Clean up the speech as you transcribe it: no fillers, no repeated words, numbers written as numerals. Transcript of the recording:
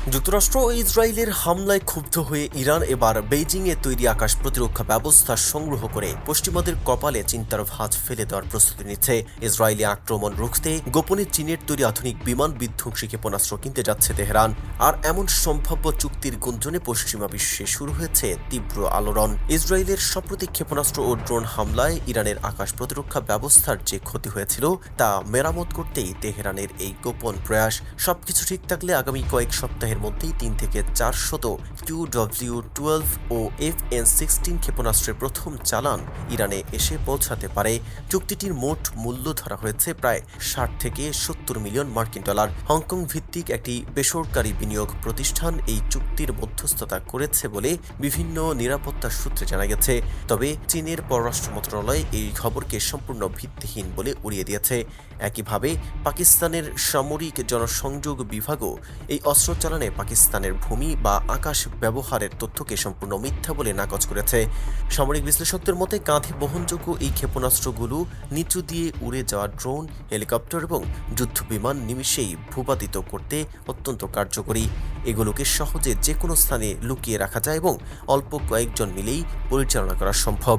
যুক্তরাষ্ট্র ও ইসরায়েলের হামলায় ক্ষুব্ধ হয়ে ইরান এবার বেইজিংয়ে তৈরি আকাশ প্রতিরক্ষা ব্যবস্থা সংগ্রহ করে পশ্চিমাদের কপালে চিন্তার ভাঁজ ফেলে দেওয়ার প্রস্তুতি নিচ্ছে। ইসরায়েলি আক্রমণ রুখতে গোপনে চীনের তৈরি আধুনিক বিমান বিধ্বংসী ক্ষেপণাস্ত্র কিনতে যাচ্ছে তেহরান। আর এমন সম্ভাব্য চুক্তির গুঞ্জনে পশ্চিমা বিশ্বে শুরু হয়েছে তীব্র আলোড়ন। ইসরায়েলের সাম্প্রতিক ক্ষেপণাস্ত্র ও ড্রোন হামলায় ইরানের আকাশ প্রতিরক্ষা ব্যবস্থার যে ক্ষতি হয়েছিল তা মেরামত করতেই তেহরানের এই গোপন প্রয়াস। সবকিছু ঠিক থাকলে আগামী কয়েক সপ্তাহের মধ্যেই 3 থেকে 400 QW-12 ও FN-16 ক্ষেপণাস্ত্রের প্রথম চালান ইরানে এসে পৌঁছাতে পারে। চুক্তিটির মোট মূল্য ধরা হয়েছে প্রায় 60 থেকে 70 মিলিয়ন মার্কিন ডলার। হংকং ভিত্তিক একটি বেসরকারি বিনিয়োগ প্রতিষ্ঠান এই চুক্তির মধ্যস্থতা করেছে বলে বিভিন্ন নিরাপত্তা সূত্রে জানা গেছে। তবে চীনের পররাষ্ট্র মন্ত্রণালয় এই খবরকে সম্পূর্ণ ভিত্তিহীন বলে উড়িয়ে দিয়েছে। একইভাবে পাকিস্তানের সামরিক জনসংযোগ বিভাগও এই অস্ত্র চালানে পাকিস্তানের ভূমি বা আকাশ ব্যবহারের তথ্যকে সম্পূর্ণ মিথ্যা বলে নাকচ করেছে। সামরিক বিশ্লেষকদের মতে কাঁধে বহনযোগ্য এই ক্ষেপণাস্ত্রগুলো নিচু দিয়ে উড়ে যাওয়া ড্রোন, হেলিকপ্টার এবং যুদ্ধবিমান নিমিষেই ভূপাতিত করতে অত্যন্ত কার্যকরী। এগুলোকে সহজে যে কোনো স্থানে লুকিয়ে রাখা যায় এবং অল্প কয়েকজন মিলেই পরিচালনা করা সম্ভব।